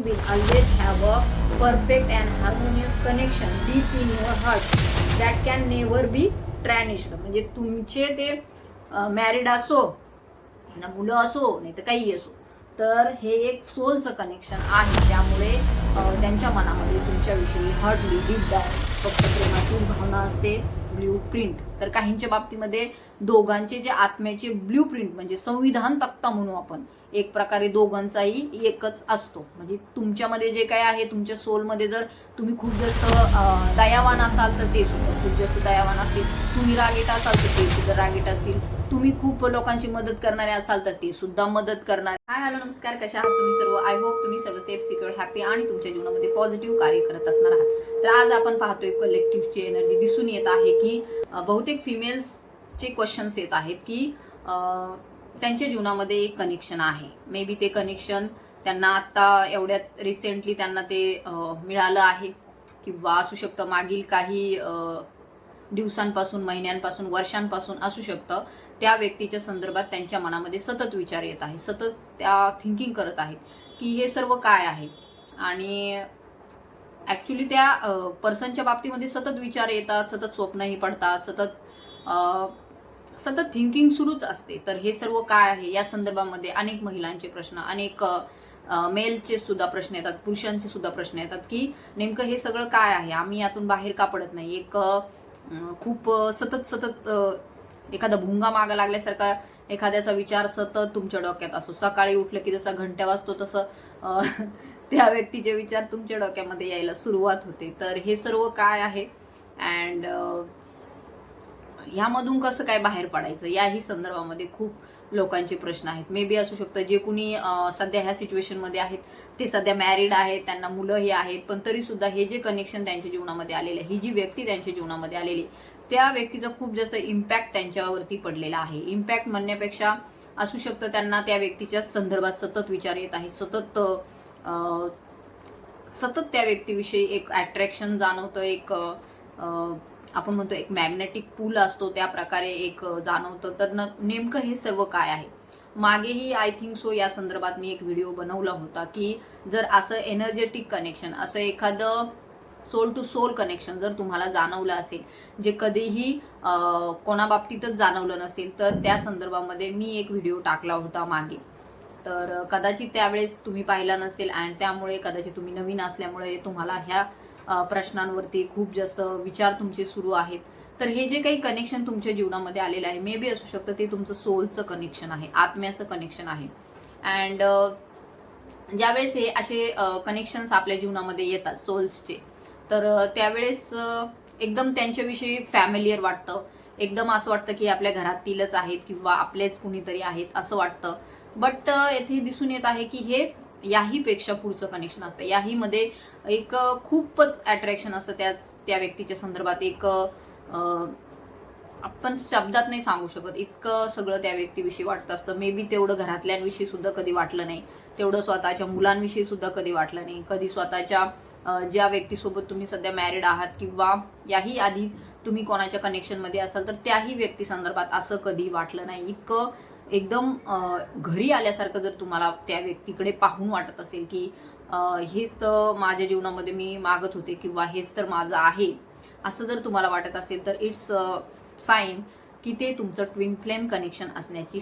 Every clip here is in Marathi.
will always have a perfect and harmonious connection deep in your heart that can never be tarnished. म्हणजे तुमचे ते मॅरिड असो ना मुलं असो नाही तर काही असो, तर हे एक सोलचं कनेक्शन आहे. त्यामुळे त्यांच्या मनामध्ये तुमच्याविषयी हार्डली डीप डाऊन फक्त प्रेमाची भावना असते. ब्ल्यू प्रिंट तर काहींच्या बाबतीमध्ये दोघांचे जे आत्म्याचे ब्ल्यू प्रिंट म्हणजे संविधान तक्ता म्हणू आपण, एक प्रकारे दोघांचाही एकच असतो. म्हणजे तुमच्यामध्ये जे काय आहे तुमच्या सोलमध्ये, जर तुम्ही खूप जास्त दयावान असाल तर ते सुद्धा खूप जास्त दयावान असतील, तुम्ही रागीट असाल तर ते सुद्धा रागीट असतील, तुम्ही खूप लोकांची मदत करणारे असाल तर ते सुद्धा मदत करणार. हाय हॅलो नमस्कार, कशा आहात तुम्ही सर्व? आय होप तुम्ही सर्व सेफ सिक्युअर हॅपी आणि तुमच्या जीवनामध्ये पॉझिटिव्ह कार्य करत असणार आहात. तर आज आपण पाहतोय कलेक्टिव्हची एनर्जी दिसून येत आहे की बहुतेक फिमेल्सचे क्वेश्चन्स येत आहेत की त्यांच्या जीवनामध्ये एक कनेक्शन आहे. मे बी ते कनेक्शन त्यांना आता एवढ्यात रिसेंटली त्यांना ते मिळालं आहे, किंवा असू शकतं मागील काही दिवसांपासून, महिन्यांपासून, वर्षांपासून असू शकतं. त्या व्यक्तीच्या संदर्भात त्यांच्या मनामध्ये सतत विचार येत आहे, सतत त्या थिंकिंग करत आहेत की हे सर्व काय आहे. आणि ॲक्च्युली त्या पर्सनच्या बाबतीमध्ये सतत विचार येतात, सतत स्वप्नही पडतात, सतत थिंकिंग सुरूच असते. तर हे सर्व काय आहे या संदर्भामध्ये अनेक महिलांचे प्रश्न, अनेक मेलचे सुद्धा प्रश्न येतात, पुरुषांचे सुद्धा प्रश्न येतात की नेमकं हे सगळं काय आहे, आम्ही यातून बाहेर का पडत नाही. एक खूप सतत एखादा भुंगा मागा लागल्यासारखा एखाद्याचा विचार सतत तुमच्या डोक्यात असतो. सकाळी उठलं की जसा घंटा वाजतो तसं त्या व्यक्तीचे विचार तुमच्या डोक्यामध्ये यायला सुरुवात होते. तर हे सर्व काय आहे अँड ह्यामधून कसं काय बाहेर पडायचं याही संदर्भामध्ये खूप लोकांचे प्रश्न आहेत. मे बी असू शकतं जे कुणी सध्या ह्या सिच्युएशनमध्ये आहेत ते सध्या मॅरिड आहेत, त्यांना मुलंही आहेत, पण तरी सुद्धा हे जे कनेक्शन त्यांच्या जीवनामध्ये आलेलं आहे, ही जी व्यक्ती त्यांच्या जीवनामध्ये आलेली, त्या व्यक्तीचा खूप जास्त इम्पॅक्ट त्यांच्यावरती पडलेला आहे. इम्पॅक्ट म्हणण्यापेक्षा असू शकतं त्यांना त्या व्यक्तीच्या संदर्भात सतत विचार येत आहे, सतत त्या व्यक्तीविषयी एक अट्रॅक्शन जाणवतं, एक आपण म्हणतो एक मॅग्नेटिक पूल असतो त्या प्रकारे एक जाणवतं. तर नेमकं हे सर्व काय आहे? मागेही आय थिंक सो या संदर्भात मी एक व्हिडिओ बनवला होता की जर असं एनर्जेटिक कनेक्शन, असं एखादं सोल टू सोल कनेक्शन जर तुम्हाला जाणवलं असेल, जे कधीही कोणाबाबतीतच जाणवलं नसेल, तर त्या संदर्भामध्ये मी एक व्हिडिओ टाकला होता मागे. तर कदाचित त्यावेळेस तुम्ही पाहिला नसेल आणि त्यामुळे कदाचित तुम्ही नवीन असल्यामुळे तुम्हाला ह्या प्रश्नांवरती खूप जास्त विचार तुमचे सुरू आहेत. तर हे जे काही कनेक्शन तुमच्या जीवनामध्ये आलेलं आहे, मे बी असू शकतं ते तुमचं सोलचं कनेक्शन आहे, आत्म्याचं कनेक्शन आहे. अँड ज्यावेळेस हे असे कनेक्शन्स आपल्या जीवनामध्ये येतात सोल्सचे, तर त्यावेळेस एकदम त्यांच्याविषयी फॅमिलियर वाटतं, एकदम असं वाटतं की आपल्या घरातीलच आहेत किंवा आपलेच कुणीतरी आहेत असं वाटतं. बट येथे दिसून येत आहे की हे याहीपेक्षा पुढचं कनेक्शन असतं. याहीमध्ये एक खूपच अट्रॅक्शन असतं त्या व्यक्तीच्या संदर्भात. एक आपण शब्दात नाही सांगू शकत, इतकं सगळं त्या व्यक्तीविषयी वाटत असतं. मे बी तेवढं घरातल्यांविषयी सुद्धा कधी वाटलं नाही, तेवढं स्वतःच्या मुलांविषयी सुद्धा कधी वाटलं नाही, कधी स्वतःच्या ज्या व्यक्तीसोबत तुम्ही सध्या मॅरिड आहात किंवा याही आधी तुम्ही कोणाच्या कनेक्शनमध्ये असाल तर त्याही व्यक्ती संदर्भात असं कधी वाटलं नाही. इतकं एकदम घरी आल्यासारखं जर तुम्हाला त्या व्यक्तीकडे पाहून वाटत असेल की हेच तर माझ्या जीवनामध्ये मी मागत होते किंवा हेच तर माझं आहे, असं जर तुम्हाला वाटत असेल तर इट्स साईन की ते तुमचं ट्विन फ्लेम कनेक्शन असण्याची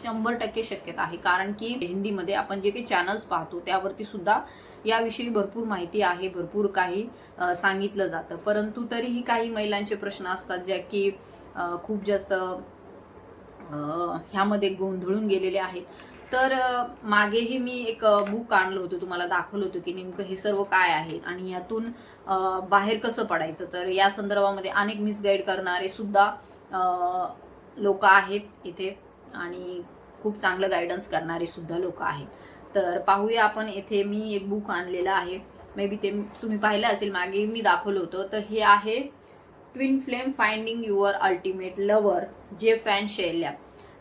100% शक्यता आहे. कारण की हिंदीमध्ये आपण जे काही चॅनल्स पाहतो त्यावरती सुद्धा याविषयी भरपूर माहिती आहे, भरपूर काही सांगितलं जातं. परंतु तरीही काही महिलांचे प्रश्न असतात ज्या की खूप जास्त ह्यामध्ये गोंधळून गेलेले आहेत. तर मागेही मी एक बुक आणलं होतं, तुम्हाला दाखवलं होतं की नेमकं हे सर्व काय आहे आणि यातून बाहेर कसं पडायचं. तर या संदर्भामध्ये अनेक मिसगाईड करणारे सुद्धा लोक आहेत इथे आणि खूप चांगलं गायडन्स करणारे सुद्धा लोक आहेत. तर पाहूया आपण. इथे मी एक बुक आणलेलं आहे, मे बी ते तुम्ही पाहिलं असेल, मागे मी दाखवलं होतं. तर हे आहे twin flame finding your ultimate lover, Jeff and Shailya.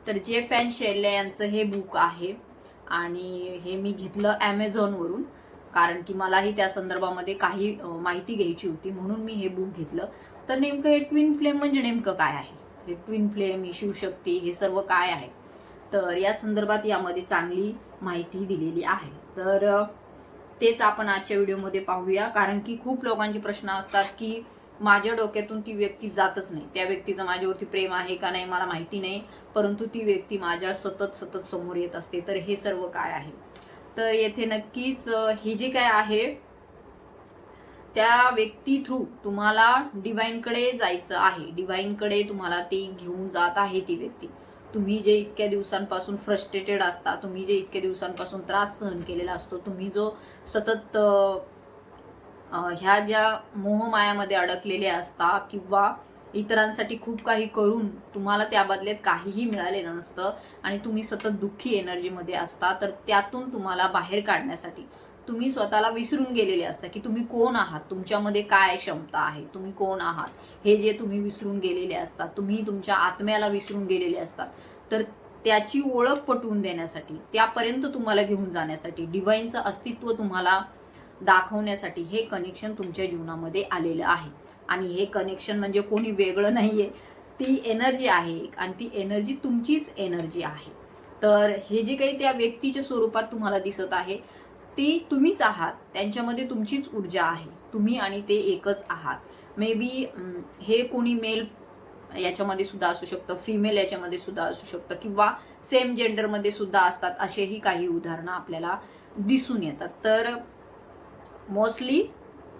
तर जेफ अँड शैल्या यांचं हे बुक आहे आणि हे मी घेतलं ॲमेझॉनवरून, कारण की मलाही त्या संदर्भामध्ये काही माहिती घ्यायची होती म्हणून मी हे बुक घेतलं. तर नेमकं हे ट्विन फ्लेम म्हणजे नेमकं काय आहे, हे ट्विन फ्लेम, ही शिवशक्ती, हे सर्व काय आहे, तर या संदर्भात यामध्ये चांगली माहिती दिलेली आहे. तर तेच आपण आजच्या व्हिडिओमध्ये पाहूया, कारण की खूप लोकांचे प्रश्न असतात की माझ्या डोक्यातून ती व्यक्ती जातच नाही, त्या व्यक्तीचं माझ्यावरती प्रेम आहे का नाही मला माहिती नाही, परंतु ती व्यक्ती माझ्या सतत समोर येत असते. तर हे सर्व काय आहे? तर येथे नक्कीच हे जे काय आहे त्या व्यक्ती थ्रू तुम्हाला डिवाइनकडे जायचं आहे. डिवाइनकडे तुम्हाला ती घेऊन जात आहे ती व्यक्ती. तुम्ही जे इतक्या दिवसांपासून फ्रस्ट्रेटेड असता, तुम्ही जे इतक्या दिवसांपासून त्रास सहन केलेला असतो, तुम्ही जो सतत ह्या ज्या मोहमायामध्ये अडकलेले असता किंवा इतरांसाठी खूप काही करून तुम्हाला त्या बदल्यात काहीही मिळालेलं नसतं आणि तुम्ही सतत दुःखी एनर्जीमध्ये असता, तर त्यातून तुम्हाला बाहेर काढण्यासाठी तुम्ही स्वतःला विसरून गेलेले असता की तुम्ही कोण आहात, तुमच्यामध्ये काय क्षमता आहे, तुम्ही कोण आहात, हे जे तुम्ही विसरून गेलेले असतात, तुम्ही तुमच्या आत्म्याला विसरून गेलेले असतात. तर त्याची ओळख पटवून देण्यासाठी, त्यापर्यंत तुम्हाला घेऊन जाण्यासाठी, डिवाइनचं अस्तित्व तुम्हाला दाखवण्यासाठी हे कनेक्शन तुमच्या जीवनामध्ये आलेलं आहे. आणि हे कनेक्शन म्हणजे कोणी वेगळं नाहीये, ती एनर्जी आहे आणि ती एनर्जी तुमचीच एनर्जी आहे. तर हे जे काही त्या व्यक्तीच्या स्वरूपात तुम्हाला दिसत आहे ती तुम्हीच आहात, त्यांच्यामध्ये तुमचीच ऊर्जा आहे, तुम्ही आणि ते एकच आहात. मे बी हे कोणी मेल याच्यामध्ये सुद्धा असू शकतं, फिमेल याच्यामध्ये सुद्धा असू शकतं किंवा सेम जेंडरमध्ये सुद्धा असतात, असेही काही उदाहरणं आपल्याला दिसून येतात. तर मोस्टली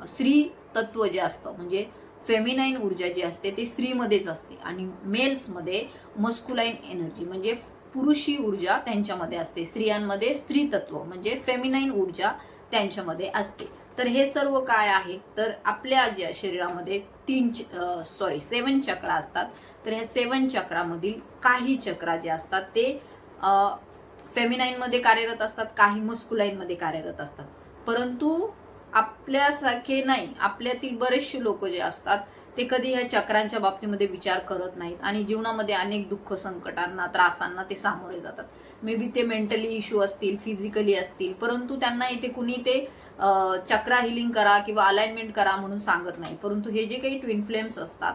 स्त्री तत्व जे असतं म्हणजे फेमिनाईन ऊर्जा जी असते ते स्त्रीमध्येच असते आणि मेल्समध्ये मस्कुलाईन एनर्जी म्हणजे पुरुषी ऊर्जा त्यांच्यामध्ये असते. स्त्रियांमध्ये स्त्री तत्व म्हणजे फेमिनाईन ऊर्जा त्यांच्यामध्ये असते. तर हे सर्व काय आहे तर आपल्या ज्या शरीरामध्ये 7 चक्र असतात. तर ह्या 7 चक्रामधील काही चक्र जे असतात ते फेमिनाईन मध्ये कार्यरत असतात, काही मस्कुलाईन मध्ये कार्यरत असतात. परंतु आपल्यासारखे नाही, आपल्यातील बरेचसे लोक जे असतात ते कधी ह्या चक्रांच्या बाबतीमध्ये विचार करत नाहीत आणि जीवनामध्ये अनेक दुःख संकटांना त्रासांना ते सामोरे जातात. मे बी ते मेंटली इश्यू असतील, फिजिकली असतील, परंतु त्यांना इथे कुणी ते चक्रा हिलिंग करा किंवा अलाइनमेंट करा म्हणून सांगत नाही. परंतु हे जे काही ट्विन फ्लेम्स असतात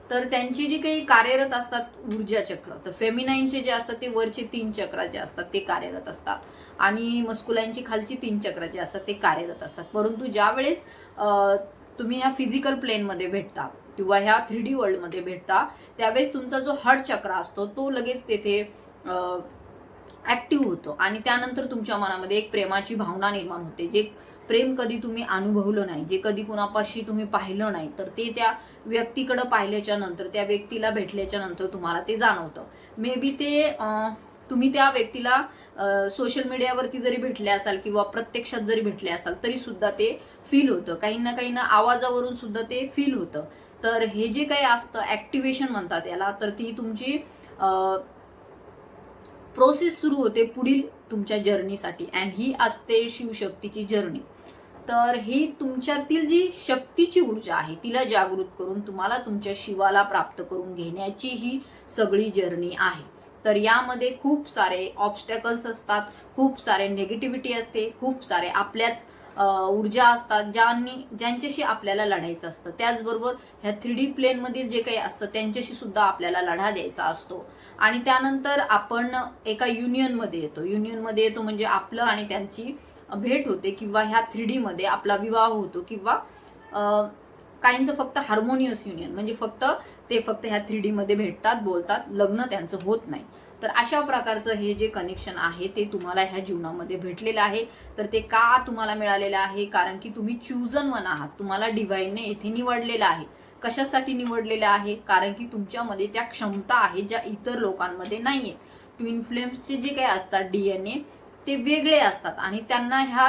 तर त्यांची जी काही कार्यरत असतात ऊर्जा चक्र, तर फेमिनाईनचे जे असतात ते वरचे 3 चक्र जे असतात ते कार्यरत असतात आणि मस्कुलाईनची खालची 3 चक्र जे असतात ते कार्यरत असतात. परंतु ज्या वेळेस तुम्ही ह्या फिजिकल प्लेनमध्ये भेटता किंवा ह्या 3D वर्ल्डमध्ये भेटता त्यावेळेस तुमचा जो हार्ट चक्र असतो तो लगेच तेथे ऍक्टिव्ह होतो आणि त्यानंतर तुमच्या मनामध्ये एक प्रेमाची भावना निर्माण होते. जे प्रेम कधी तुम्ही अनुभवलं नाही, जे कधी कुणापाशी तुम्ही पाहिलं नाही, तर ते त्या व्यक्तीकडे पाहिल्याच्या नंतर, त्या व्यक्तीला भेटल्याच्या नंतर तुम्हाला ते जाणवतं. मे बी ते तुम्ही त्या व्यक्तीला सोशल मीडियावरती जरी भेटले असाल किंवा प्रत्यक्षात जरी भेटले असाल तरी सुद्धा ते फील होतं, काही ना आवाजावरून सुद्धा ते फील होतं. तर हे जे काही असतं ऍक्टिव्हेशन म्हणतात याला, तर ती तुमची प्रोसेस सुरू होते पुढील तुमच्या जर्नीसाठी अँड ही असते शिवशक्तीची जर्नी. तर ही तुमच्यातील जी शक्तीची ऊर्जा आहे तिला जागृत करून तुम्हाला तुमच्या शिवाला प्राप्त करून घेण्याची ही सगळी जर्नी आहे. तर यामध्ये खूप सारे ऑब्स्टॅकल्स असतात, खूप सारे नेगेटिव्हिटी असते, खूप सारे आपल्याच ऊर्जा असतात ज्यांच्याशी आपल्याला लढायचं असतं. त्याचबरोबर ह्या 3D प्लेन मधील जे काही असतं त्यांच्याशी सुद्धा आपल्याला लढा द्यायचा असतो आणि त्यानंतर आपण एका युनियन मध्ये येतो म्हणजे आपलं आणि त्यांची भेट होते किंवा ह्या 3D मध्ये आपला विवाह होतो किंवा काहींचं फक्त हार्मोनियस युनियन म्हणजे फक्त ह्या 3D मध्ये भेटतात, बोलतात, लग्न त्यांचं होत नाही. तर अशा प्रकारचं हे जे कनेक्शन आहे ते तुम्हाला ह्या जीवनामध्ये भेटलेलं आहे. तर ते का तुम्हाला मिळालेलं आहे? कारण की तुम्ही चूजन वन आहात, तुम्हाला डिव्हाइनने इथे निवडलेलं आहे. कशासाठी निवडलेलं आहे? कारण की तुमच्यामध्ये त्या क्षमता आहेत ज्या इतर लोकांमध्ये नाहीये. ट्विन फ्लेम्सचे जे काही असतात DNA ते वेगळे असतात आणि त्यांना ह्या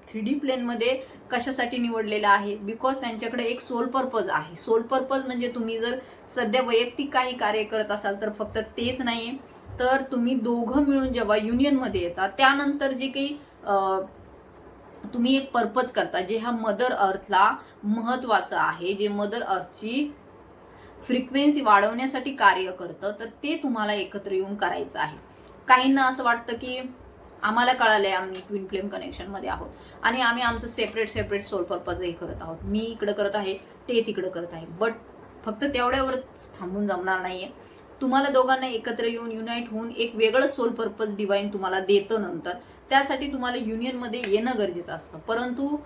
3D प्लेन मध्ये कशासाठी निवडलेलं आहे? बिकॉज त्यांच्याकडे एक सोल पर्पज आहे. सोल पर्पज म्हणजे तुम्ही जर सध्या वैयक्तिक काही कार्य करत असाल तर फक्त तेच नाहीये, तर तुम्ही दोघं मिळून जेव्हा युनियन मध्ये येतात त्यानंतर जे काही तुम्ही एक पर्पज करता जे ह्या मदर अर्थला महत्वाचं आहे, जे मदर अर्थची फ्रिक्वेन्सी वाढवण्यासाठी कार्य करतं, तर ते तुम्हाला एकत्र येऊन करायचं आहे. काहींना असं वाटतं की आम्हाला कळालंय आम्ही ट्विन फ्लेम कनेक्शन मध्ये आहोत आणि आम्ही आमचं सेपरेट सोल पर्पज हे करत आहोत, मी इकडे करत आहे, ते तिकडे करत आहे. बट फक्त तेवढ्यावरच थांबून जमणार नाहीये. तुम्हाला दोघांना एकत्र येऊन युनाइट होऊन एक वेगळं सोल पर्पज डिवाइन तुम्हाला देतं नंतर. त्यासाठी तुम्हाला युनियनमध्ये येणं गरजेचं असतं. परंतु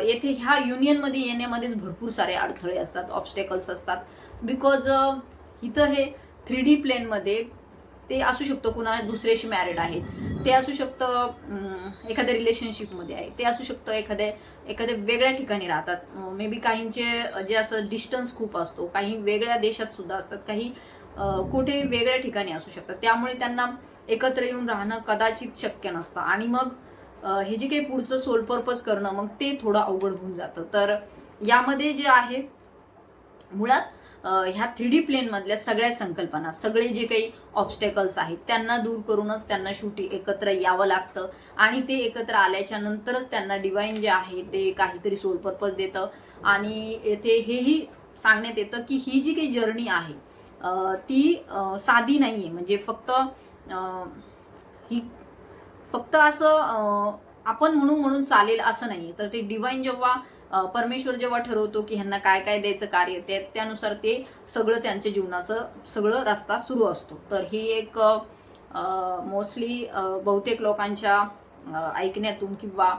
येथे ह्या युनियनमध्ये येण्यामध्येच भरपूर सारे अडथळे असतात, ऑब्स्टेकल्स असतात. बिकॉज इथं हे 3D प्लेनमध्ये ते असू शकतं कुणा दुसऱ्याशी मॅरिड आहेत, ते असू शकतं एखाद्या रिलेशनशिपमध्ये आहे, ते असू शकतं एखाद्या वेगळ्या ठिकाणी राहतात. मे बी काहींचे जे असं डिस्टन्स खूप असतो, काही वेगळ्या देशात सुद्धा असतात, काही कुठे वेगळ्या ठिकाणी असू शकतात. त्यामुळे त्यांना एकत्र येऊन राहणं कदाचित शक्य नसतं आणि मग हे जे काही पुढचं सोल पर्पज करणं मग ते थोडं अवघड होऊन जातं. तर यामध्ये जे आहे मुळात ह्या 3D प्लेन मधल्या सगळ्या संकल्पना, सगळे जे काही ऑब्स्टेकल्स आहेत त्यांना दूर करूनच त्यांना शेवटी एकत्र यावं लागतं आणि ते एकत्र आल्याच्या नंतरच त्यांना डिवाइन जे आहे ते काहीतरी सोल पर्पज देतं. आणि येथे हेही सांगण्यात येतं की ही जी काही जर्नी आहे ती साधी नाहीये. म्हणजे ही फक्त असं आपण म्हणून चालेल असं नाहीये. तर ते डिवाइन जेव्हा परमेश्वर जेव्हा ठरवतो की ह्यांना काय काय द्यायचं कार्य, त्यानुसार ते सगळं त्यांच्या जीवनाचं सगळं रस्ता सुरू असतो. तर ही एक मोस्टली बहुतेक लोकांच्या ऐकण्यातून किंवा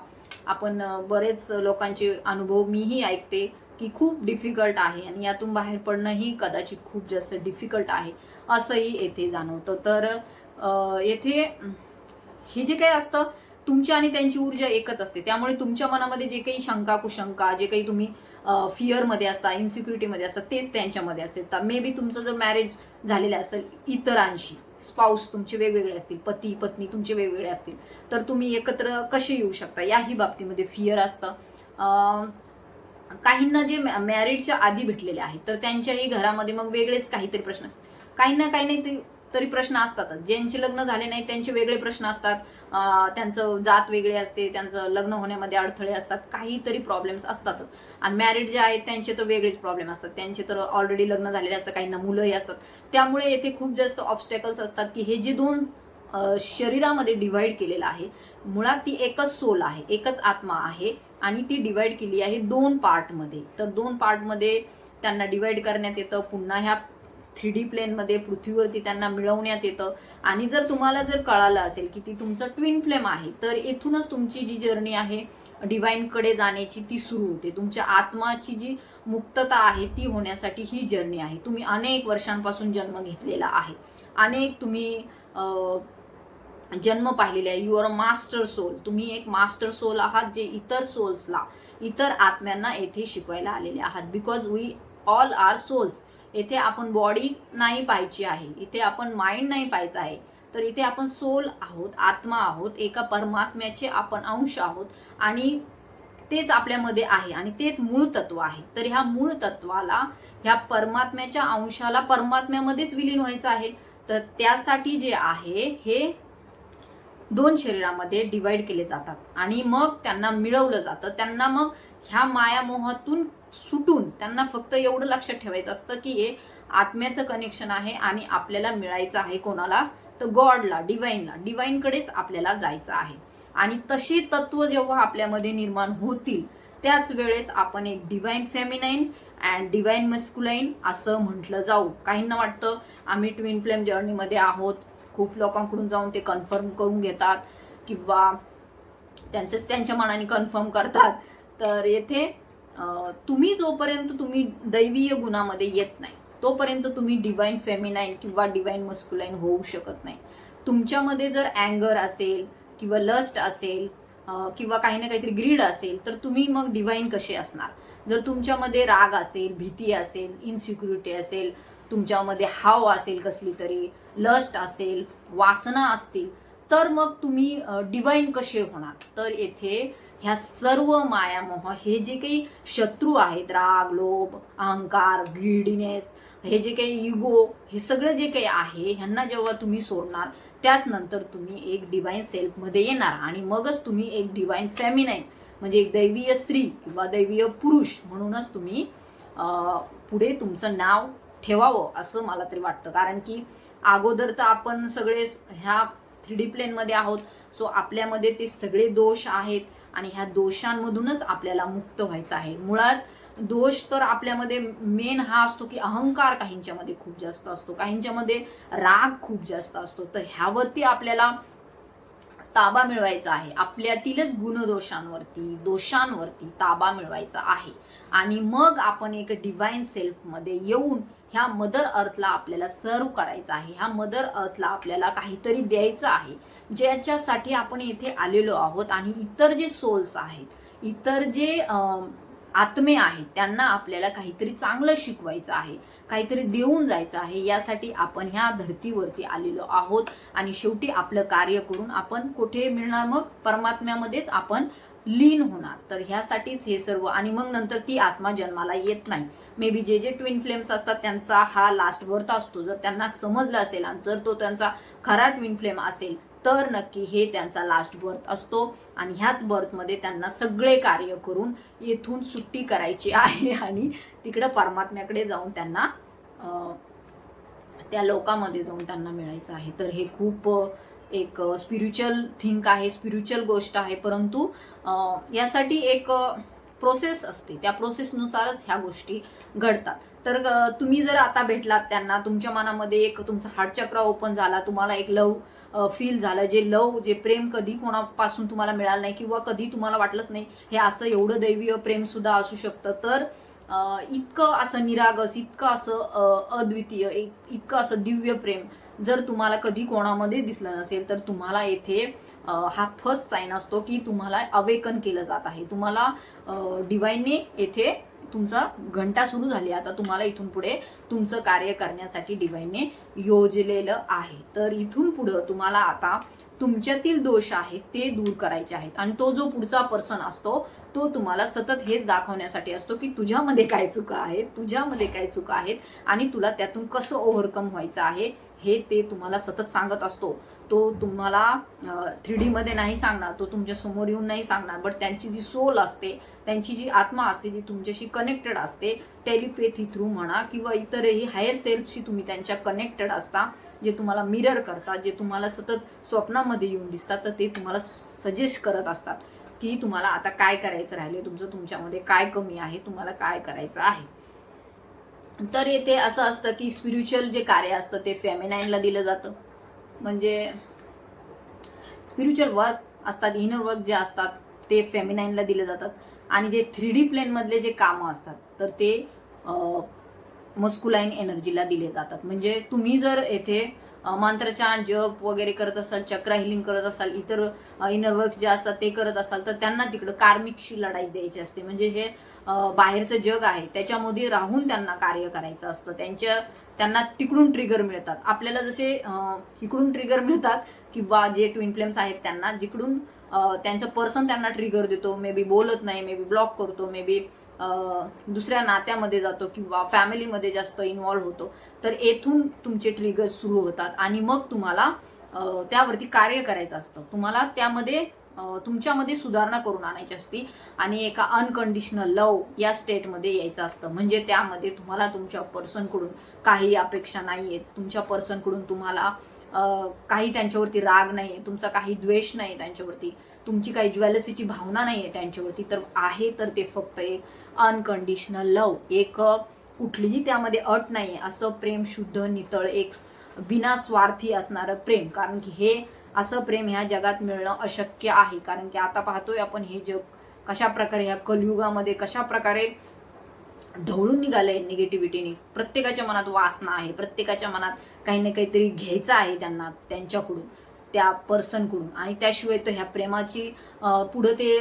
आपण बरेच लोकांचे अनुभव मीही ऐकते की खूप डिफिकल्ट आहे आणि यातून बाहेर पडणंही कदाचित खूप जास्त डिफिकल्ट आहे असंही येथे जाणवतं. तर येथे हे जे काही असतं तुमची आणि त्यांची ऊर्जा एकच असते. त्यामुळे तुमच्या मनामध्ये जे काही शंका कुशंका, जे काही तुम्ही फिअरमध्ये असता, इन्सिक्युरिटीमध्ये असतात, तेच त्यांच्यामध्ये असते. तर मे बी तुमचं जर मॅरेज झालेलं असेल इतरांशी, स्पाऊस तुमचे वेगवेगळे असतील, पती पत्नी तुमचे वेगवेगळे असतील, तर तुम्ही एकत्र कसे येऊ शकता याही बाबतीमध्ये फिअर असतं. काहींना जे मॅरिडच्या आधी भेटलेले आहेत तर त्यांच्याही घरामध्ये मग वेगळेच काहीतरी प्रश्न असतात. काही ना काही नाही तरी प्रश्न असतातच. ज्यांचे लग्न झाले नाही त्यांचे वेगळे प्रश्न असतात, त्यांचं जात वेगळे असते, त्यांचं लग्न होण्यामध्ये अडथळे असतात, काहीतरी प्रॉब्लेम्स असतातच. आणि मॅरिड जे आहेत त्यांचे तर वेगळेच प्रॉब्लेम असतात, त्यांचे तर ऑलरेडी लग्न झालेले असतात, काहींना मुलंही असतात. त्यामुळे येथे खूप जास्त ऑब्स्टॅकल्स असतात की हे जे दोन शरीरामध्ये डिवाइड केलेलं आहे, मुळात ती एकच सोल आहे, एकच आत्मा आहे आणि ती डिवाइड केली आहे 2 पार्टमध्ये. तर 2 पार्टमध्ये त्यांना डिवाइड करण्यात येतं. पुन्हा ह्या 3D प्लेनमध्ये पृथ्वीवरती त्यांना मिळवण्यात येतं. आणि जर तुम्हाला कळालं असेल की ती तुमचं ट्विन फ्लेम आहे, तर इथूनच तुमची जी जर्नी आहे डिवाइनकडे जाण्याची ती सुरू होते. तुमच्या आत्माची जी मुक्तता आहे ती होण्यासाठी ही जर्नी आहे. तुम्ही अनेक वर्षांपासून जन्म घेतलेला आहे, अनेक तुम्ही जन्म पाहिलेले आहे. You are a master soul. तुम्ही एक मास्टर सोल आहात जे इतर सोल्सला, इतर आत्म्यांना येथे शिकवायला आलेले आहात. Because we all are souls. येथे आपण बॉडी नाही पाहायची आहे, इथे आपण माइंड नाही पाहायचं आहे, तर इथे आपण सोल आहोत, आत्मा आहोत, एका परमात्म्याचे आपण अंश आहोत आणि तेच आपल्यामध्ये आहे आणि तेच मूळ तत्व आहे. तर ह्या मूळ तत्वाला, ह्या परमात्म्याच्या अंशाला परमात्म्यामध्येच विलीन व्हायचं आहे. तर त्यासाठी जे आहे हे 2 शरीरामध्ये डिवाइड केले जातात आणि मग त्यांना मिळवलं जातं. त्यांना मग ह्या मायामोहातून सुटून त्यांना फक्त एवढं लक्षात ठेवायचं असतं की हे आत्म्याचं कनेक्शन आहे आणि आपल्याला मिळायचं आहे कोणाला, तर गॉडला, डिवाइनकडेच आपल्याला जायचं आहे. आणि तशी तत्व जेव्हा आपल्यामध्ये निर्माण होतील त्याच वेळेस आपण एक डिवाइन फेमिनाइन अँड डिवाइन मस्क्युलाइन असं म्हटलं जाऊ. काहींना वाटतं आम्ही ट्विन फ्लेम जर्नीमध्ये आहोत, खूप लोकांकडून जाऊन ते कन्फर्म करून घेतात किंवा त्यांच्या मनाने कन्फर्म करतात. तर येथे तुम्ही जोपर्यंत तुम्ही दैवीय गुणामध्ये येत नाही तोपर्यंत तुम्ही डिवाइन फेमिनाइन किंवा डिवाइन मस्क्युलाइन होऊ शकत नाही. तुमच्यामध्ये जर अँगर असेल किंवा लस्ट असेल किंवा काही ना काहीतरी ग्रीड असेल तर तुम्ही मग डिवाइन कसे असणार. जर तुमच्यामध्ये राग असेल, भीती असेल, इनसिक्युरिटी असेल, तुमच्यामध्ये हाव असेल, कसली तरी लस्ट असेल, वासना असतील, तर मग तुम्ही डिवाइन कसे होणार. तर येथे ह्या सर्व मायामोह, हे जे काही शत्रू आहेत, राग, लोभ, अहंकार, ग्रीडीनेस, हे जे काही इगो, हे सगळं जे काही आहे ह्यांना जेव्हा तुम्ही सोडणार त्याच नंतर तुम्ही एक डिवाइन सेल्फमध्ये येणार आणि मगच तुम्ही एक डिवाइन फेमिनाइन म्हणजे एक दैवीय स्त्री किंवा दैवीय पुरुष म्हणूनच तुम्ही पुढे तुमचं नाव ठेवावं असं मला तरी वाटतं. कारण की अगोदर तर आपण सगळे ह्या 3D प्लेनमध्ये आहोत, सो आपल्यामध्ये ते सगळे दोष आहेत आणि ह्या दोषांमधूनच आपल्याला मुक्त व्हायचं आहे. मुळात दोष तर आपल्यामध्ये मेन हा असतो की अहंकार काहींच्यामध्ये खूप जास्त असतो, काहींच्यामध्ये राग खूप जास्त असतो. तर ह्यावरती आपल्याला ताबा मिळवायचा आहे, आपल्यातीलच गुणदोषांवरती दोषांवरती ताबा मिळवायचा आहे. आणि मग आपण एक डिवाइन सेल्फमध्ये येऊन ह्या मदर अर्थला आपल्याला सर्व करायचं आहे, ह्या मदर अर्थला आपल्याला काहीतरी द्यायचं आहे, ज्याच्यासाठी आपण इथे आलेलो आहोत. आणि इतर जे सोल्स आहेत, इतर जे आत्मे आहेत, त्यांना आपल्याला काहीतरी चांगलं शिकवायचं आहे, काहीतरी देऊन जायचं आहे. यासाठी आपण ह्या धर्तीवरती आलेलो आहोत. आणि शेवटी आपलं कार्य करून आपण कुठे मिळणार, मग परमात्म्यामध्येच आपण लीन होणार. तर ह्यासाठीच हे सर्व. आणि मग नंतर ती आत्मा जन्माला येत नाही. मे बी जे जे ट्विन फ्लेम्स असतात त्यांचा हा लास्ट बर्थ असतो. जर त्यांना समजलं असेल आणि जर तो त्यांचा खरा ट्विन फ्लेम असेल तर नक्की हे त्यांचा लास्ट बर्थ असतो. आणि ह्याच बर्थमध्ये त्यांना सगळे कार्य करून येथून सुट्टी करायची आहे आणि तिकडं परमात्म्याकडे जाऊन त्यांना त्या लोकामध्ये जाऊन त्यांना मिळायचं आहे. तर हे खूप एक स्पिरिच्युअल थिंक आहे, स्पिरिच्युअल गोष्ट आहे. परंतु यासाठी एक प्रोसेस असते, त्या प्रोसेसनुसारच ह्या गोष्टी घडतात. तर तुम्ही जर आता भेटलात त्यांना, तुमच्या मनामध्ये एक तुमचा हार्ट चक्र ओपन झाला, तुम्हाला एक लव फील झालं, जे प्रेम कधी कोणापासून तुम्हाला मिळालं नाही किंवा कधी तुम्हाला वाटलंच नाही हे असं एवढं दैवीय प्रेम सुद्धा असू शकतं. तर इतकं असं निरागस, इतकं असं अद्वितीय, इतकं असं दिव्य प्रेम जर तुम्हाला कधी कोणामध्ये दिसलं नसेल तर तुम्हाला येथे हा फर्स्ट साईन असतो की तुम्हाला अवेकन केलं जात आहे. तुम्हाला डिवाइनने येथे तुमचा घंटा सुरू झाली. आता तुम्हाला इथून पुढे तुमचं कार्य करण्यासाठी डिवाइनने योजलेलं आहे. तर इथून पुढे तुम्हाला आता तुमच्यातील दोष आहेत ते दूर करायचे आहेत. आणि तो जो पुढचा पर्सन असतो तो तुम्हाला सतत हेच दाखवण्यासाठी असतो की तुझ्यामध्ये काय चुका आहेत, तुझ्यामध्ये काय चुका आहेत आणि तुला त्यातून कसं ओव्हरकम व्हायचं आहे हे ते तुम्हाला सतत सांगत असतो. तो तुम्हाला 3D मध्ये नाही सांगणार, तो तुमच्या समोर येऊन नाही सांगणार, बट त्यांची जी सोल असते, त्यांची जी आत्मा असते, जी तुमच्याशी कनेक्टेड असते, टेलिपॅथी थ्रू म्हणा किंवा इतरही हायर सेल्फशी तुम्ही त्यांच्या कनेक्टेड असता, जे तुम्हाला मिरर करतात, जे तुम्हाला सतत स्वप्नामध्ये येऊन दिसतात, तर ते तुम्हाला सजेस्ट करत असतात की तुम्हाला आता काय करायचं राहिले, तुमच्यामध्ये काय कमी आहे, तुम्हाला काय करायचं आहे. तर येथे असं असतं की स्पिरिच्युअल जे कार्य असतं ते फेमिनाईनला दिलं जातं. म्हणजे स्पिरिच्युअल वर्क असतात, इनर वर्क जे असतात ते फेमिनाईनला दिले जातात. आणि जे 3D प्लेन मधले जे कामं असतात तर ते मस्कुलाईन एनर्जीला दिले जातात. म्हणजे तुम्ही जर येथे मंत्रचान जप वगैरे करत असाल, चक्र हिलिंग करत असाल, इतर इनर वर्क जे असतात ते करत असाल, तर त्यांना तिकडं कार्मिकशी लढाई द्यायची असते. म्हणजे हे बाहेरचं जग आहे त्याच्यामध्ये राहून त्यांना कार्य करायचं असतं. त्यांना तिकडून ट्रिगर मिळतात. आपल्याला जसे इकडून ट्रिगर मिळतात किंवा जे ट्विन फ्लेम्स आहेत त्यांना जिकडून त्यांचं पर्सन त्यांना ट्रिगर देतो, मे बी बोलत नाही, मे बी ब्लॉक करतो, मे बी दुसऱ्या नात्यामध्ये जातो किंवा फॅमिलीमध्ये जास्त इन्व्हॉल्व्ह होतो. तर येथून तुमचे ट्रिगर सुरू होतात आणि मग तुम्हाला त्यावरती कार्य करायचं असतं. तुम्हाला त्यामध्ये तुमच्यामध्ये सुधारणा करून आणायची असते आणि एका अनकंडिशनल लव या स्टेटमध्ये यायचं असतं. म्हणजे त्यामध्ये तुम्हाला तुमच्या पर्सनकडून काही अपेक्षा नाही आहेत, तुमच्या पर्सनकडून तुम्हाला काही त्यांच्यावरती राग नाही आहे, तुमचा काही द्वेष नाही त्यांच्यावरती, तुमची काही ज्वेलसीची भावना नाही आहे त्यांच्यावरती. तर आहे तर ते फक्त एक अनकंडिशनल लव, एक कुठलीही त्यामध्ये अट नाही आहे असं प्रेम, शुद्ध नितळ, एक बिना स्वार्थी असणारं प्रेम. कारण की हे असं प्रेम ह्या जगात मिळणं अशक्य आहे. कारण की आता पाहतोय आपण हे जग कशा प्रकारे ह्या कलियुगामध्ये कशा प्रकारे ढवळून निघालंय निगेटिव्हिटीने. प्रत्येकाच्या मनात वासना आहे, प्रत्येकाच्या मनात काही ना काहीतरी घ्यायचं आहे त्यांना त्यांच्याकडून, त्या पर्सनकडून. आणि त्याशिवाय तर ह्या प्रेमाची पुढे ते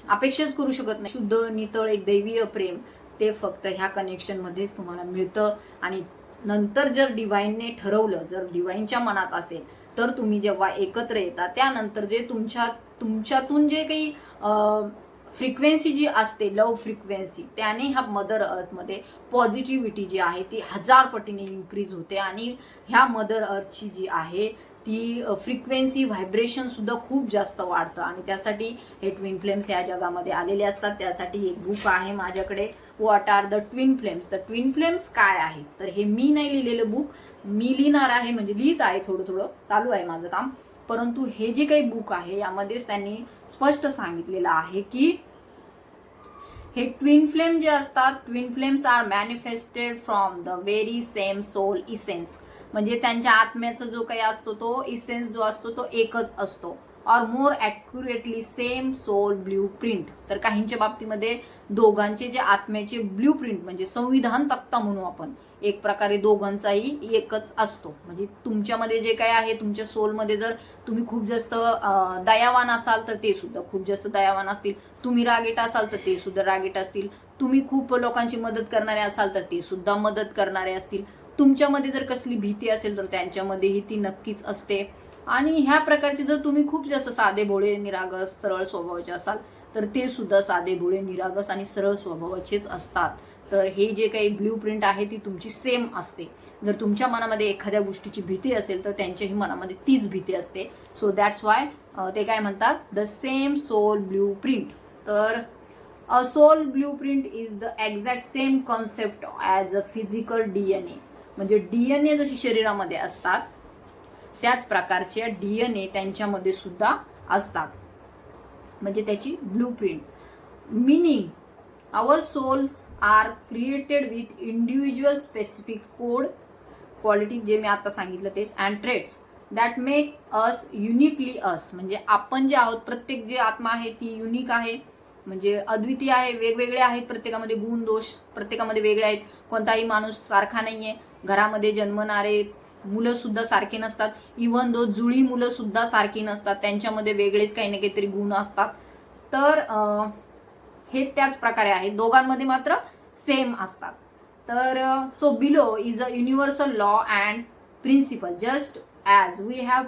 अपेक्षाच करू शकत नाही. शुद्ध नितळ एक दैवीय प्रेम ते फक्त ह्या कनेक्शनमध्येच तुम्हाला मिळतं. आणि नंतर जर डिवाइनने ठरवलं, जर डिवाइनच्या मनात असेल, तर तुम्ही जेव्हा एकत्र येता त्यानंतर जे तुमच्यातून जे काही फ्रिक्वेन्सी जी असते, लव फ्रिक्वेन्सी, त्याने ह्या मदर अर्थमध्ये पॉझिटिव्हिटी जी आहे ती 1000 पटीने इन्क्रीज होते. आणि ह्या मदर अर्थची जी आहे ती फ्रिक्वेन्सी व्हायब्रेशन सुद्धा खूप जास्त वाढतं. आणि त्यासाठी हे ट्विन फ्लेम्स या जगामध्ये आलेले असतात. त्यासाठी एक बुक आहे माझ्याकडे, what are the twin flames. तर ट्विन फ्लेम्स काय आहे, तर हे मी नाही लिहिलेलं बुक, मी लिहिणार आहे, म्हणजे लिहित आहे, थोडं थोडं चालू आहे माझं काम. परंतु हे जे काही बुक आहे यामध्येच त्यांनी स्पष्ट सांगितलेलं आहे की हे ट्विन फ्लेम जे असतात, twin flames are manifested from the very same soul essence. म्हणजे त्यांच्या आत्म्याचा जो काही असतो तो इसेन्स जो असतो तो एकच असतो. or more accurately same soul blueprint. तर काहींच्या बाबतीमध्ये दोघांचे जे आत्म्याचे ब्ल्यूप्रिंट म्हणजे संविधान तक्ता म्हणू आपण, एक प्रकारे दोघांचाही एकच असतो. म्हणजे तुमच्यामध्ये जे काय आहे, तुमच्या सोलमध्ये जर तुम्ही खूप जास्त दयावान असाल तर ते सुद्धा खूप जास्त दयावान असतील, तुम्ही रागीट असाल तर ते सुद्धा रागीट असतील, तुम्ही खूप लोकांची मदत करणारे असाल तर ते सुद्धा मदत करणारे असतील, तुमच्यामध्ये जर कसली भीती असेल तर त्यांच्यामध्येही ती नक्कीच असते. आणि ह्या प्रकारचे जर तुम्ही खूप जास्त साधे भोळे निरागस सरळ स्वभावाचे असाल तर ते सुद्धा साधे भोळे निरागस आणि सरळ स्वभावाचेच असतात. तर हे जे काही ब्ल्यूप्रिंट आहे ती तुमची सेम असते. जर तुमच्या मनामध्ये एखाद्या गोष्टीची भीती असेल तर त्यांच्याही मनामध्ये तीच भीती असते. सो दॅट्स वाय ते काय म्हणतात, द सेम सोल ब्ल्यूप्रिंट. तर a soul blueprint is the exact same concept as a physical DNA. म्हणजे DNA जशी शरीरामध्ये असतात त्याच प्रकारच्या DNA त्यांच्यामध्ये सुद्धा असतात, म्हणजे त्याची blueprint. Meaning our souls are created with individual specific code quality, जे मी आता सांगितलं तेच, and traits that make us uniquely us. म्हणजे आपण जे आहोत, प्रत्येक जे आत्मा आहे ती युनिक आहे, म्हणजे अद्वितीय आहे, वेगवेगळे आहेत, प्रत्येकामध्ये गुण दोष प्रत्येकामध्ये वेगळे आहेत. कोणताही माणूस सारखा नाहीये. घरामध्ये जन्मणारे मुलं सुद्धा सारखी नसतात, इव्हन दो जुळी मुलं सुद्धा सारखी नसतात, त्यांच्यामध्ये वेगळेच काही ना काहीतरी गुण असतात. तर हे त्याच प्रकारे आहे, दोघांमध्ये मात्र सेम असतात. तर so below is a universal law and principle. Just as we have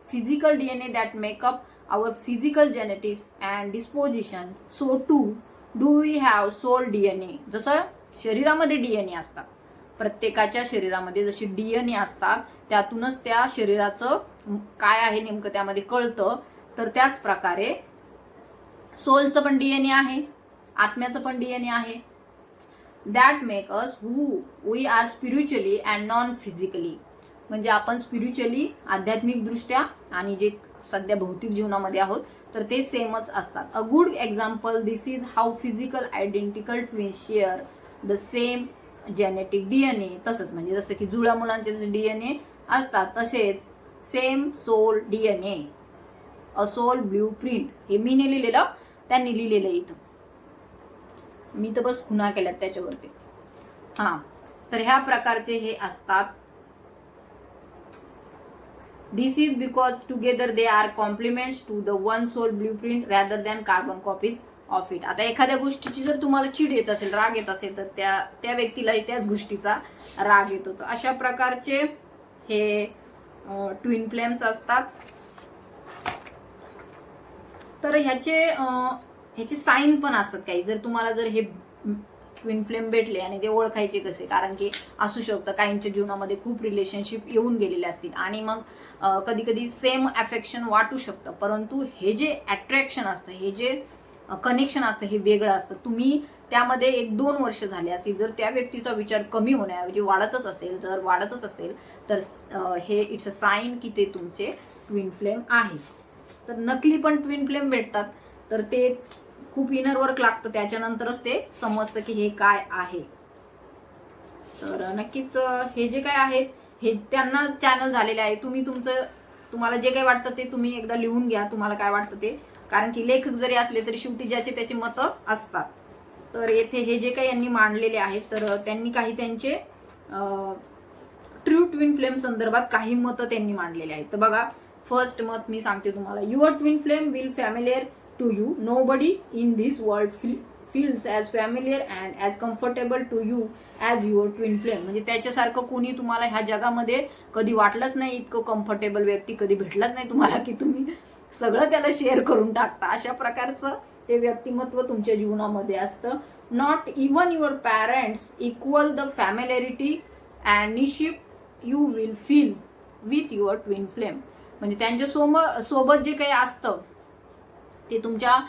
physical DNA that make up our physical genetics and disposition, so too do we have soul DNA. जसं शरीरामध्ये DNA असतात, प्रत्येकाच्या शरीरामध्ये जशी DNA असतात त्यातूनच त्या शरीराचं काय आहे नेमकं त्यामध्ये कळतं. तर त्याच प्रकारे सोलचं पण DNA आहे, आत्म्याचं पण DNA आहे. That make us who we are spiritually and non physically. म्हणजे आपण स्पिरिच्युअली आध्यात्मिक दृष्ट्या आणि जे सध्या भौतिक जीवनामध्ये आहोत तर ते सेमच असतात. A good example this is how physical identical twins share the same genetic DNA. तसंच म्हणजे जसं की जुळ्या मुलांचे जे DNA असतात तसेच same soul DNA, a soul blueprint. हे मी नाही लिहिलेलं, त्यांनी लिहिलेलं इथं, मी तर बस खुणा केल्यात त्याच्यावरती. हां, तर ह्या प्रकारचे हे असतात. This is because together they are complements to the one soul blueprint rather than carbon copies of it. आता एखाद्या गोष्टीची जर तुम्हाला चीड येत असेल, राग येत असेल तर त्या व्यक्तीलाही त्याच गोष्टीचा राग येतो. तर अशा प्रकारचे हे ट्विन फ्लेम्स असतात. तर ह्याचे साईन पण असतात काही. जर तुम्हाला जर हे ट्विन फ्लेम भेटले आणि ते ओळखायचे कसे, कारण की असू शकतं काहींच्या जीवनामध्ये खूप रिलेशनशिप येऊन गेलेले असतील आणि मग कधी कधी सेम अफेक्शन वाटू शकतं, परंतु हे जे अट्रॅक्शन असतं, हे जे कनेक्शन असतं हे वेगळं असतं. तुम्ही त्यामध्ये 1-2 वर्ष झाले असतील, जर त्या व्यक्तीचा विचार कमी होण्याऐवजी वाढतच असेल तर हे इट्स अ साईन की ते तुमचे ट्विन फ्लेम आहे. तर नकली पण ट्विन फ्लेम भेटतात, तर ते खूप इनर वर्क लागतं, त्याच्यानंतरच ते समजतं की हे काय आहे. तर नक्कीच हे जे काय आहेत हे त्यांना चॅनल झालेले आहे. तुम्हाला जे काही वाटतं ते तुम्ही एकदा लिहून घ्या, तुम्हाला काय वाटतं ते, कारण की लेखक जरी असले तरी शेवटी ज्याचे त्याचे मतं असतात. तर येथे हे जे काही यांनी मांडलेले आहेत तर त्यांनी काही त्यांचे ट्रू ट्विन फ्लेम संदर्भात काही मतं त्यांनी मांडलेले आहेत. तर बघा, फर्स्ट मत मी सांगते तुम्हाला. Your twin flame will familiar to you. Nobody in this world feels as familiar and as comfortable to you as your twin flame. म्हणजे त्याच्यासारखं कोणी तुम्हाला ह्या जगामध्ये कधी वाटलंच नाही, इतकं कम्फर्टेबल व्यक्ती कधी भेटलाच नाही तुम्हाला की तुम्ही सगळं त्याला शेअर करून टाकता. अशा प्रकारचं ते व्यक्तिमत्व तुमच्या जीवनामध्ये असतं. Not even your parents equal the familiarity and kinship you will feel with your twin flame. म्हणजे त्यांच्या सोबत जे काही असतं ते तुमच्या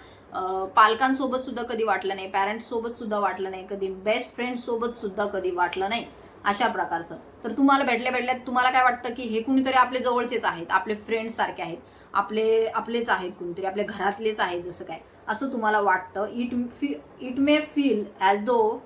पालकांसोबत सुद्धा कधी वाटलं नाही, पॅरेंट्स सोबत सुद्धा वाटलं नाही, कधी बेस्ट फ्रेंड सोबत सुद्धा कधी वाटलं नाही, अशा प्रकारचं. तर तुम्हाला भेटल्या तुम्हाला काय वाटतं की हे कुणीतरी आपले जवळचेच आहेत, आपले फ्रेंड्स सारखे आहेत, आपलेच आहेत, कुणीतरी आपल्या घरातलेच आहेत, जसं काय असं तुम्हाला वाटतं. It may feel as though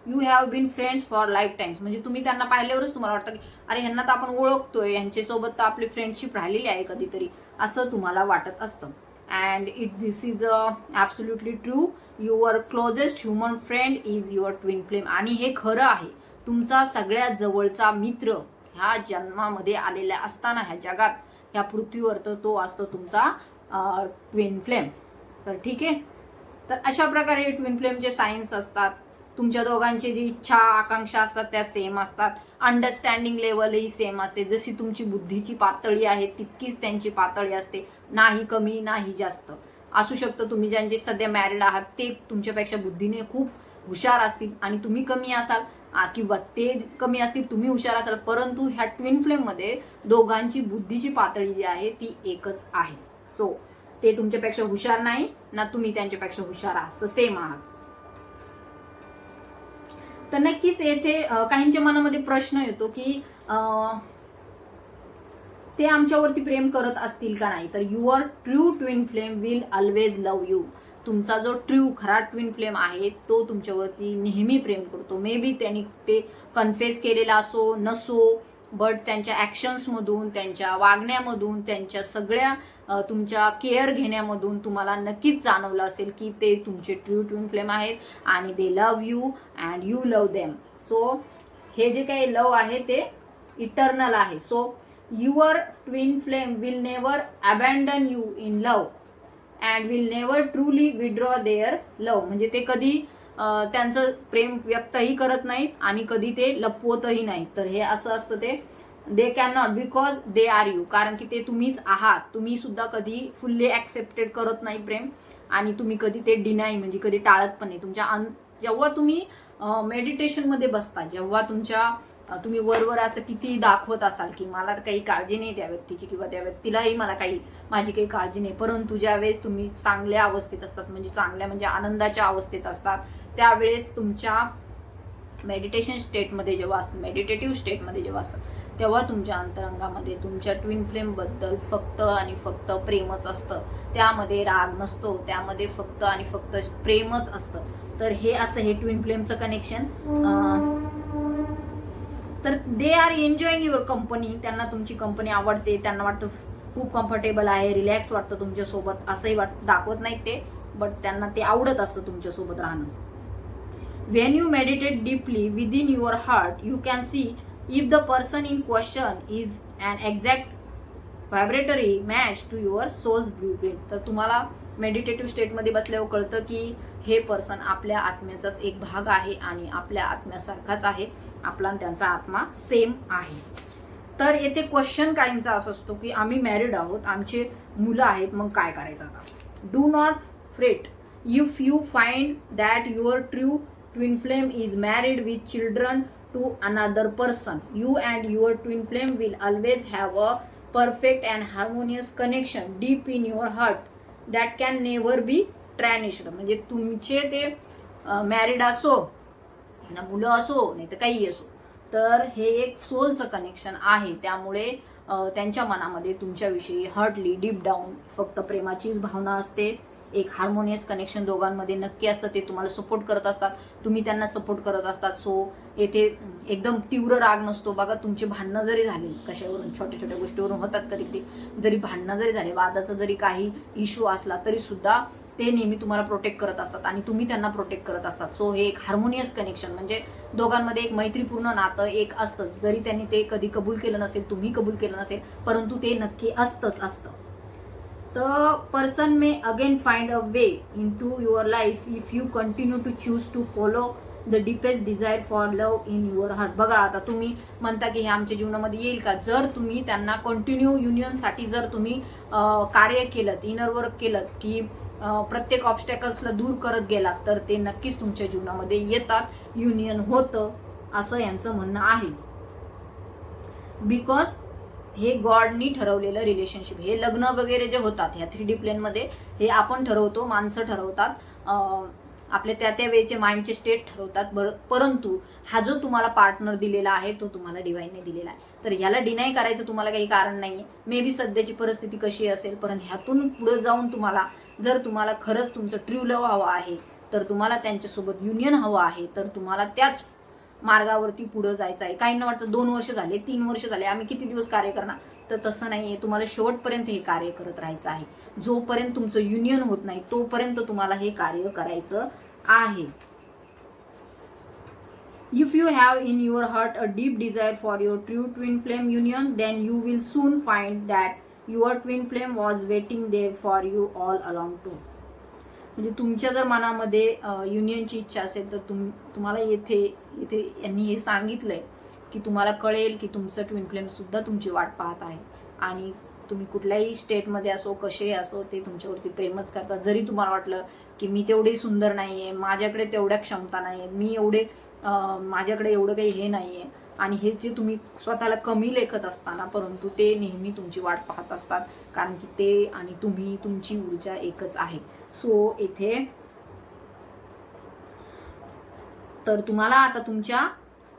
you have been friends for lifetimes, म्हणजे तुम्ही त्यांना पाहिल्यावरच तुम्हाला वाटतं की अरे ह्यांना तर आपण ओळखतोय, यांच्यासोबत तर आपली फ्रेंडशिप राहिलेली आहे कधीतरी, असं तुम्हाला वाटत असतं. And this is absolutely true. Your closest human friend is your twin flame. आणि हे खरं आहे, तुमचा सगळ्यात जवळचा मित्र ह्या जन्मामध्ये आलेल्या असताना ह्या जगात, ह्या पृथ्वीवर, तर तो असतो तुमचा ट्विन फ्लेम. तर ठीक आहे, तर अशा प्रकारे ट्विन फ्लेमचे सायन्स असतात. तुमच्या दोघांची जी इच्छा आकांक्षा असतात त्या सेम असतात. अंडरस्टँडिंग लेवलही सेम असते. जशी तुमची बुद्धीची पातळी आहे तितकीच त्यांची पातळी असते, नाही कमी नाही जास्त. असू शकतं तुम्ही ज्यांचे सध्या मॅरिड आहात ते तुमच्यापेक्षा बुद्धीने खूप हुशार असतील आणि तुम्ही कमी असाल, किंवा ते कमी असतील तुम्ही हुशार असाल, परंतु ह्या ट्विन फ्लेममध्ये दोघांची बुद्धीची पातळी जी आहे ती एकच आहे. सो ते तुमच्यापेक्षा हुशार नाही ना तुम्ही त्यांच्यापेक्षा हुशार आहात, तर सेम आहात. तर नक्कीच येथे काहींच्या मनामध्ये प्रश्न येतो की ते आमच्यावरती प्रेम करत असतील का नाही. तर your true twin flame will always love you. तुमचा जो खरा ट्विन फ्लेम आहे तो तुमच्यावरती नेहमी प्रेम करतो. मे बी त्यांनी ते कन्फेस केलेला असो नसो, बट त्यांच्या ॲक्शन्समधून, त्यांच्या वागण्यामधून, त्यांच्या सगळ्या तुमच्या केअर घेण्यामधून तुम्हाला नक्कीच जाणवलं असेल की ते तुमचे ट्रू ट्विन फ्लेम आहेत आणि they love you and you love them. So हे जे काही लव्ह आहे ते इटर्नल आहे. So your twin flame will never abandon you in love and will never truly withdraw their love. म्हणजे ते कधी त्यांचं प्रेम व्यक्तही करत नाहीत आणि कधी ते लपवतही नाहीत. तर हे असं असतं ते they can not because they are you. कारण की ते तुम्हीच आहात. तुम्ही सुद्धा कधी फुल्ली ॲक्सेप्टेड करत नाही प्रेम, आणि तुम्ही कधी ते डिनाय म्हणजे कधी टाळत पण नाही. जेव्हा तुम्ही मेडिटेशनमध्ये बसता, जेव्हा तुम्ही वरवर असं किती दाखवत असाल की मला काही काळजी नाही त्या व्यक्तीची किंवा त्या व्यक्तीलाही माझी काही काळजी नाही, परंतु ज्यावेळेस तुम्ही चांगल्या अवस्थेत असतात, म्हणजे आनंदाच्या अवस्थेत असतात, त्यावेळेस तुमच्या मेडिटेटिव्ह स्टेटमध्ये जेव्हा असतात तेव्हा तुमच्या अंतरंगामध्ये तुमच्या ट्विन फ्लेम बद्दल फक्त आणि फक्त प्रेमच असतं. त्यामध्ये राग नसतो, त्यामध्ये फक्त आणि फक्त प्रेमच असतं. तर हे असं हे ट्विन फ्लेमचं कनेक्शन. तर they are enjoying your company. त्यांना तुमची कंपनी आवडते, त्यांना वाटतं खूप कम्फर्टेबल आहे, रिलॅक्स वाटतं तुमच्यासोबत, असंही दाखवत नाहीत ते, बट त्यांना ते आवडत असतं तुमच्यासोबत राहणं. When you meditate deeply within your heart you can see if the person in question is an exact vibratory match to your soul's blueprint. तर तुम्हाला मेडिटेटिव्ह स्टेटमध्ये बसल्यावर कळतं की हे पर्सन आपल्या आत्म्याचाच एक भाग आहे आणि आपल्या आत्म्यासारखाच आहे, आपला आणि त्यांचा आत्मा सेम आहे. तर येथे क्वेश्चन काहींचा असं असतो की आम्ही मॅरिड आहोत, आमचे मुलं आहेत, मग काय करायचं आता. Do not freight if you find that your true twin flame is married with children to another person. You and your twin flame will always have a perfect and harmonious connection deep in your heart that can never be tarnished. म्हणजे तुमचे ते मॅरिड असो ना मुलं असो नाही तर काही असो, तर हे एक सोलचं कनेक्शन आहे. त्यामुळे त्यांच्या मनामध्ये तुमच्याविषयी हार्टली डीप डाऊन फक्त प्रेमाचीच भावना असते. एक हार्मोनियस कनेक्शन दोघांमध्ये नक्की असतं. ते तुम्हाला सपोर्ट करत असतात, तुम्ही त्यांना सपोर्ट करत असतात. सो येथे एकदम तीव्र राग नसतो. बघा तुमचे भांडणं जरी झाले, कशावरून छोट्या छोट्या गोष्टीवरून होतात कधी कधी, जरी भांडणं जरी झाले, वादाचा जरी काही इश्यू असला तरी सुद्धा ते नेहमी तुम्हाला प्रोटेक्ट करत असतात आणि तुम्ही त्यांना प्रोटेक्ट करत असतात. सो हे एक हार्मोनियस कनेक्शन म्हणजे दोघांमध्ये एक मैत्रीपूर्ण नातं एक असतं. जरी त्यांनी ते कधी कबूल केलं नसेल, तुम्ही कबूल केलं नसेल, परंतु ते नक्की असतं. The person may again find a way into your life if you continue to choose to follow the deepest desire for love in your heart. बघा आता तुम्ही म्हणता की हे आमच्या जीवनामध्ये येईल का, जर तुम्ही त्यांना कंटिन्यू युनियनसाठी जर तुम्ही कार्य केलं, इनर वर्क केलं की प्रत्येक ऑब्स्टॅकल्सला दूर करत गेलात, तर ते नक्कीच तुमच्या जीवनामध्ये येतात, युनियन होतं, असं यांचं म्हणणं आहे. बिकॉज हे गॉडनी ठरवलेलं रिलेशनशिप, हे लग्न वगैरे जे होतात ह्या 3D प्लेनमध्ये हे आपण ठरवतो, माणसं ठरवतात, आपल्या त्या वेळेचे माइंडचे स्टेट ठरवतात. परंतु हा जो तुम्हाला पार्टनर दिलेला आहे तो तुम्हाला डिवाईनने दिलेला आहे. तर ह्याला डिनाय करायचं तुम्हाला काही कारण नाहीये. मे बी सध्याची परिस्थिती कशी असेल, परंतु ह्यातून पुढे जाऊन तुम्हाला जर तुम्हाला खरंच तुमचं ट्रू लव्ह हवं आहे, तर तुम्हाला त्यांच्यासोबत युनियन हवं आहे, तर तुम्हाला त्याच मार्गावरती पुढे जायचं आहे. काहींना वाटतं 2 वर्ष झाले, 3 वर्ष झाले, आम्ही किती दिवस कार्य करणार, तर तसं नाहीये. तुम्हाला शेवटपर्यंत हे कार्य करत राहायचं आहे. जोपर्यंत तुमचं युनियन होत नाही तोपर्यंत तुम्हाला हे कार्य करायचं आहे. If you have in your heart a deep desire for your true twin flame union, then you will soon find that your twin flame was waiting there for you all along too. म्हणजे तुमच्या जर मनामध्ये युनियनची इच्छा असेल तर तुम्हाला येथे यांनी हे सांगितलंय की तुम्हाला कळेल की तुमचं ट्विन फ्लेम सुद्धा तुमची वाट पाहत आहे आणि तुम्ही कुठल्याही स्टेटमध्ये असो, कसेही असो, ते तुमच्यावरती प्रेमच करतात. जरी तुम्हाला वाटलं की मी तेवढी सुंदर नाहीये, माझ्याकडे तेवढ्या क्षमता नाही, मी एवढे माझ्याकडे एवढं काही हे नाहीये, आणि हे जे तुम्ही स्वतःला कमी लेखत असताना, परंतु ते नेहमी तुमची वाट पाहत असतात, कारण की ते आणि तुम्ही, तुमची ऊर्जा एकच आहे. सो इथे तर तुम्हाला आता तुमच्या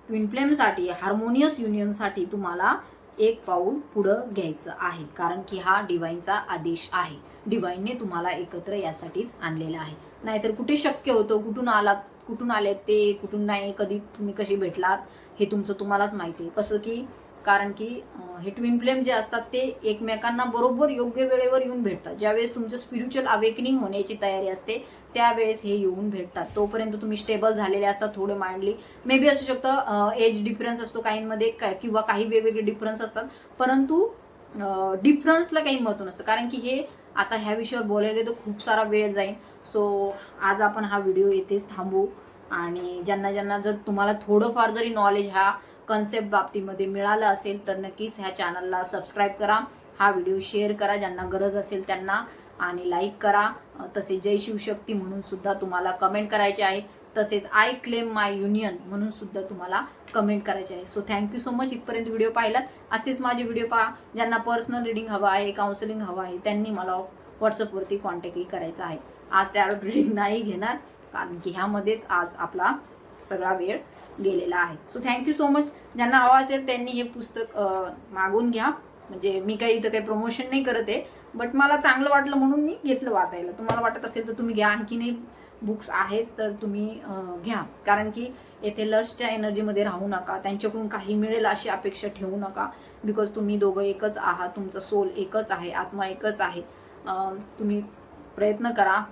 ट्विन फ्लेमसाठी, हार्मोनियस युनियनसाठी तुम्हाला एक पाऊल पुढं घ्यायचं आहे, कारण की हा डिवाइनचा आदेश आहे. डिवाइनने तुम्हाला एकत्र यासाठीच आणलेलं आहे. नाहीतर कुठे शक्य होतं, कुठून आले ते, कुठून नाही, कधी तुम्ही कशी भेटलात हे तुमचं तुम्हालाच माहिती आहे. कसं की कारण की हे ट्विन फ्लेम जे असतात ते एकमेकांना बरोबर योग्य वेळेवर येऊन भेटतात. ज्यावेळेस तुमचं स्पिरिच्युअल अवेकनिंग होण्याची तयारी असते त्यावेळेस हे येऊन भेटतात. तोपर्यंत तुम्ही स्टेबल झालेले असतात, थोडे माइंडली मे बी असू शकतं, एज डिफरन्स असतो काहींमध्ये, किंवा काही वेगवेगळे डिफरन्स असतात, परंतु डिफरन्सला काही महत्त्व नसतं. कारण की हे आता ह्या विषयावर बोलायला तर खूप सारा वेळ जाईल. सो आज आपण हा व्हिडिओ येथेच थांबवू, आणि ज्यांना जर तुम्हाला थोडंफार जरी नॉलेज ह्या कन्सेप्ट बाबतीमध्ये मिळालं असेल तर नक्कीच ह्या चॅनलला सबस्क्राईब करा, हा व्हिडिओ शेअर करा ज्यांना गरज असेल त्यांना, आणि लाईक करा. तसेच जय शिवशक्ती म्हणून सुद्धा तुम्हाला कमेंट करायचे आहे. तसेच आय क्लेम माय युनियन म्हणून सुद्धा तुम्हाला कमेंट करायचे आहे. So thank you so much. इथपर्यंत व्हिडिओ पाहिलात. असेच माझे व्हिडिओ पहा. ज्यांना पर्सनल रिडिंग हवं आहे, काउन्सिलिंग हवं आहे, त्यांनी मला व्हॉट्सअपवरती कॉन्टॅक्टही करायचा आहे. आज टॅरोट रिडिंग नाही घेणार, कारण की ह्यामध्येच आज आपला सगळा वेळ गेलेला आहे. So thank you so much. ज्यांना हवं असेल त्यांनी हे पुस्तक मागून घ्या. म्हणजे मी काही इथं काही प्रमोशन नाही करत आहे, बट मला चांगलं वाटलं म्हणून मी घेतलं वाचायला. तुम्हाला वाटत असेल तर तुम्ही घ्या. आणखीनही बुक्स आहेत तर तुम्ही घ्या, कारण की येथे लस्टच्या एनर्जीमध्ये राहू नका. त्यांच्याकडून काही मिळेल अशी अपेक्षा ठेवू नका, बिकॉज तुम्ही दोघं एकच आहात. तुमचा सोल एकच आहे, आत्मा एकच आहे. तुम्ही प्रयत्न करा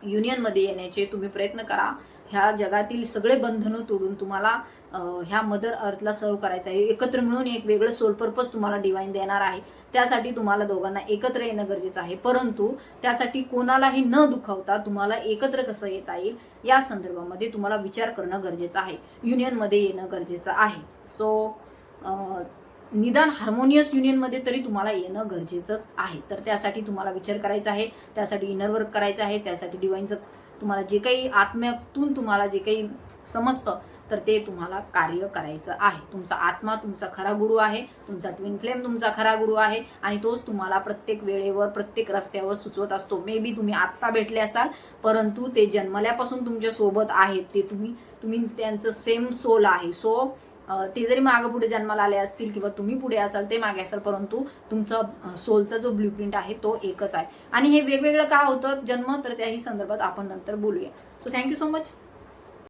युनियनमध्ये येण्याचे, तुम्ही प्रयत्न करा ह्या जगातील सगळे बंधनं तोडून तुम्हाला ह्या मदर अर्थला सर्व करायचं आहे. एकत्र मिळून एक वेगळं सोल पर्पज तुम्हाला डिवाइन देणार आहे. त्यासाठी तुम्हाला दोघांना एकत्र येणं गरजेचं आहे, परंतु त्यासाठी कोणालाही न दुखावता तुम्हाला एकत्र कसं येता येईल या संदर्भामध्ये तुम्हाला विचार करणं गरजेचं आहे. युनियनमध्ये येणं गरजेचं आहे. सो निदान हार्मोनियस युनियनमध्ये तरी तुम्हाला येणं गरजेचंच आहे. तर त्यासाठी तुम्हाला विचार करायचा आहे, त्यासाठी इनर वर्क करायचं आहे, त्यासाठी डिवाइनचं तुम्हाला जे काही आत्म्यातून तुम्हाला जे काही समजतं तर ते तुम्हाला कार्य करायचं आहे. तुमचा आत्मा तुमचा खरा गुरु आहे, तुमचा ट्विन फ्लेम तुमचा खरा गुरु आहे, आणि तोच तुम्हाला प्रत्येक वेळेवर प्रत्येक रस्त्यावर सुचवत असतो. मे बी तुम्ही आत्ता भेटले असाल, परंतु ते जन्मल्यापासून तुमच्या सोबत आहेत. ते तुम्ही त्यांचं सेम सोल आहे. सो ते जरी मागे पुढे जन्माला आले असतील किंवा तुम्ही पुढे असाल, ते मागे असाल, परंतु तुमचा सोलचा जो ब्ल्यूप्रिंट आहे तो एकच आहे. आणि हे वेगवेगळं का होतं जन्म, तर त्याही संदर्भात आपण नंतर बोलूया. So thank you so much.